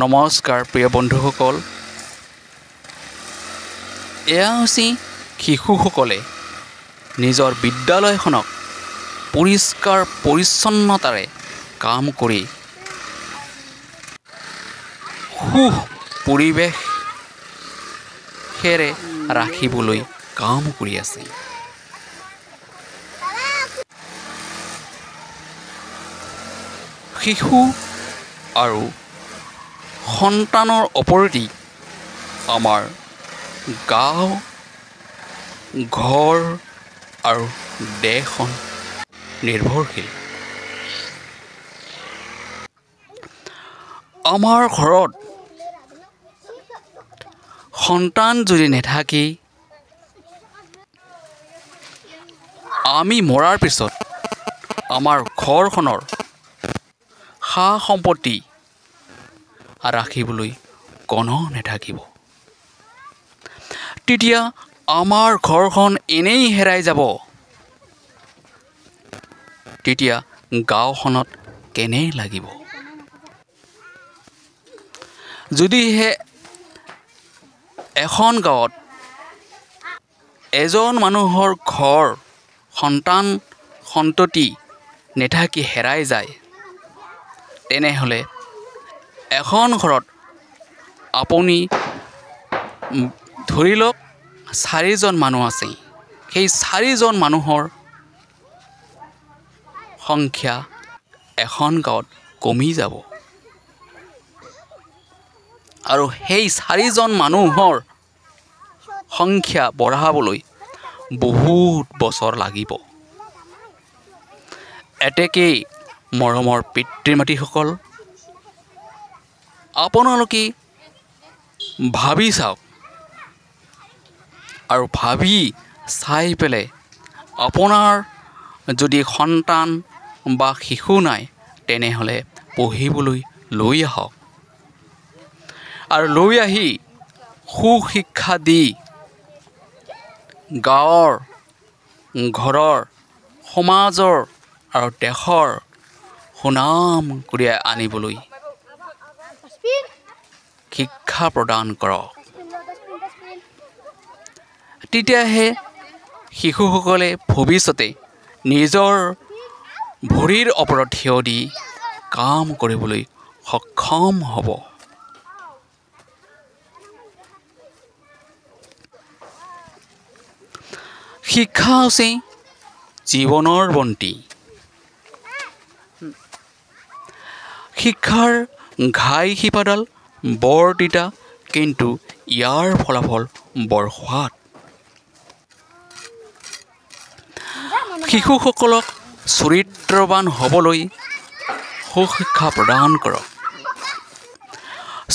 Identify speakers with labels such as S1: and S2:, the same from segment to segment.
S1: নমস্কাৰ প্ৰিয় বন্ধুসকল, এয়া হৈছে শিশুসকলে নিজৰ বিদ্যালয়খনক পৰিষ্কাৰ পৰিচ্ছন্নতাৰে কাম কৰি পৰিৱেশেৰে ৰাখিবলৈ কাম কৰি আছে। শিশু আৰু সন্তানৰ ওপৰতেই আমাৰ গাঁও, ঘৰ আৰু দেশখন নিৰ্ভৰশীল। আমাৰ ঘৰত সন্তান যদি নাথাকে, আমি মৰাৰ পিছত আমাৰ ঘৰখনৰ সা সম্পত্তি ৰাখিবলৈ কোনো নাথাকিব। তেতিয়া আমাৰ ঘৰখন এনেই হেৰাই যাব। তেতিয়া গাঁওখনত কেনে লাগিব? যদিহে এখন গাঁৱত এজন মানুহৰ ঘৰ সন্তান সন্ততি নাথাকি হেৰাই যায়, তেনেহ'লে এখন ঘৰত আপুনি ধৰি লওক 4জন মানুহ আছে। সেই 4জন মানুহৰ সংখ্যা এখন গাঁৱত কমি যাব। আৰু সেই 4জন মানুহৰ সংখ্যা বঢ়াবলৈ বহুত বছৰ লাগিব। এতেকেই মৰমৰ পিতৃ মাতৃসকল, আপোনালোকে ভাবি চাওক আৰু ভাবি চাই পেলাই আপোনাৰ যদি সন্তান বা শিশু নাই, তেনেহ'লে পঢ়িবলৈ লৈ আহক আৰু লৈ আহি সুশিক্ষা দি গাঁৱৰ, ঘৰৰ, সমাজৰ আৰু দেশৰ সুনাম কঢ়িয়াই আনিবলৈ শিক্ষা প্ৰদান কৰক। তেতিয়াহে শিশুসকলে ভৱিষ্যতে নিজৰ ভৰিৰ ওপৰত থিয় দি কাম কৰিবলৈ সক্ষম হ'ব। শিক্ষা হৈছে জীৱনৰ বন্তি। শিক্ষাৰ ঘাই শিপাডাল বৰ তিতা, কিন্তু ইয়াৰ ফলাফল বৰ সোৱাদ। শিশুসকলক চৰিত্ৰৱান হ'বলৈ সুশিক্ষা প্ৰদান কৰক।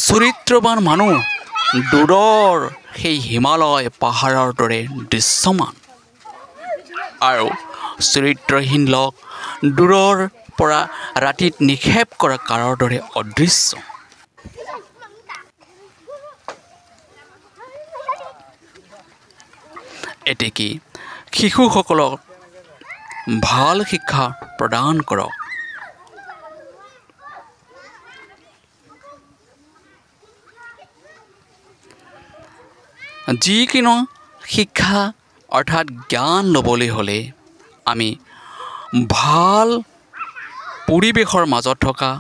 S1: চৰিত্ৰৱান মানুহ দূৰৰ সেই হিমালয় পাহাৰৰ দৰে দৃশ্যমান, আৰু চৰিত্ৰহীন লোক দূৰৰ পৰা ৰাতিত নিক্ষেপ কৰা কাঁড়ৰ দৰে অদৃশ্য। এতেকে শিশুসকলক ভাল শিক্ষা প্ৰদান কৰক। যিকোনো শিক্ষা অৰ্থাৎ জ্ঞান ল'বলৈ হ'লে আমি ভাল পৰিৱেশৰ মাজত থকা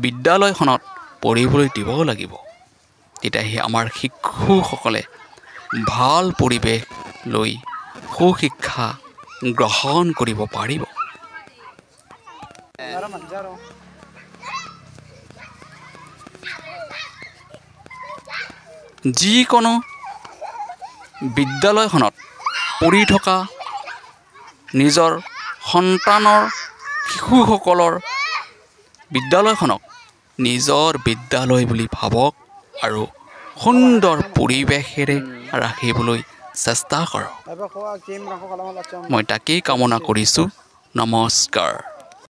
S1: বিদ্যালয়খনত পঢ়িবলৈ দিব লাগিব। তেতিয়াহে আমাৰ শিশুসকলে ভাল পৰিৱেশ লৈ সুশিক্ষা গ্ৰহণ কৰিব পাৰিব। যিকোনো বিদ্যালয়খনত পঢ়ি থকা নিজৰ সন্তানৰ, শিশুসকলৰ বিদ্যালয়খনক নিজৰ বিদ্যালয় বুলি ভাবক আৰু সুন্দৰ পৰিৱেশেৰে ৰাখিবলৈ চেষ্টা কৰক। মই তাকেই কামনা কৰিছোঁ। নমস্কাৰ।